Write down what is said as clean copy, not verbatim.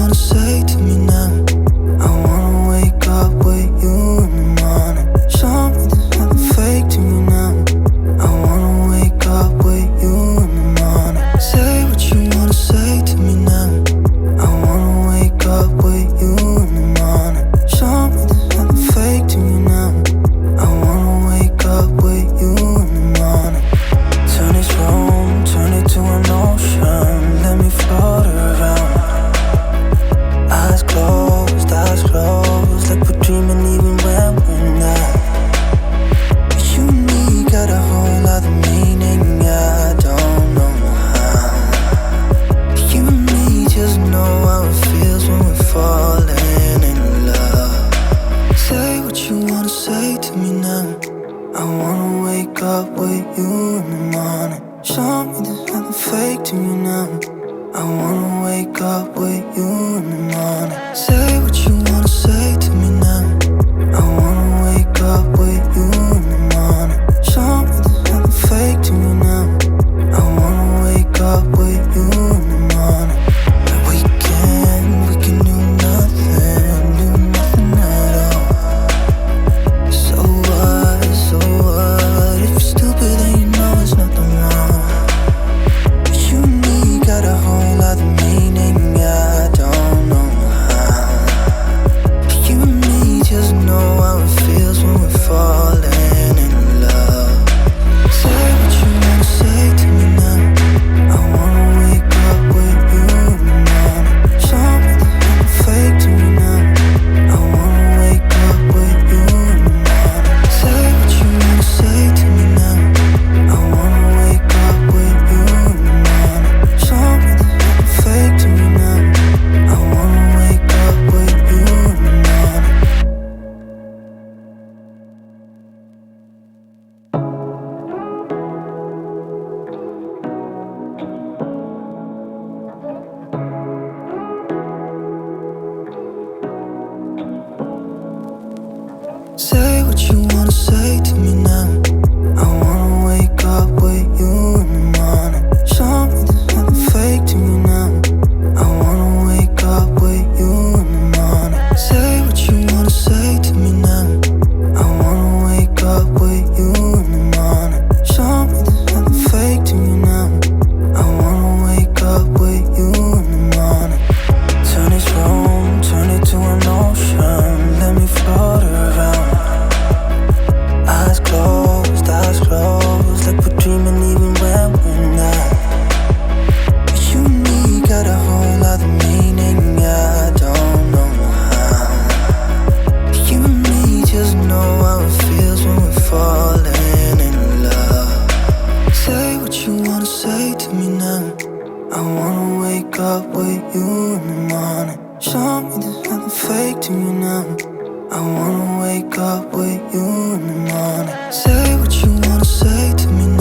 wanna say to me now? I wanna wake up with you in the morning. Show me there's nothing fake to me now. I wanna wake up with you in the morning. Say what you wanna say to me now. I wanna wake up with you in the morning. Show me there's nothing fake to me now. I wanna wake up with you in the morning. Turn this room, turn it to an ocean. Let me float around. Eyes closed, like we're dreaming even when we're not. You and me got a whole other meaning, I don't know how. You and me just know how it feels when we're falling in love. Say what you wanna say to me now. I wanna wake up with you in the morning. Show me there's nothing fake to me now. I wanna wake up with you in the morning. Say what you wanna say to me now. I wanna wake up with you in the morning. Show me there's nothing fake to me now. I wanna wake up with you in the morning. We can do nothing at all. So what, if you're stupid then you know there's nothing wrong. But you and me got a whole other meaning, I don't know how. But you and me just know how it feels when we're falling in love. Say what you wanna say to me now. I wanna wake up with you in the morning. Show me there's nothing fake to me now. I wanna wake up with you in the morning. Say what you wanna say to me now. I wanna wake up with you in the morning. Show me there's nothing fake to me now. I wanna wake up with you in the morning. Say what you wanna say to me now. I wanna wake up with you in the morning. Show me there's nothing fake to me now. I wanna wake up with you in the morning. Say what you wanna say to me now. I wanna wake up with you in the morning. Show me there's nothing fake to me now. I wanna wake up with you in the morning. Turn this room, turn it to an ocean. Let me float around. Eyes closed, like we're dreaming even when we're not. But you and me got a whole other meaning, I don't know how. But you and me just know how it feels when we're falling in love. Say what you wanna say to me now. I wanna wake up with you in the morning. Show me there's nothing fake to me now. I wanna wake up with you in the morning. Say what you wanna say to me now.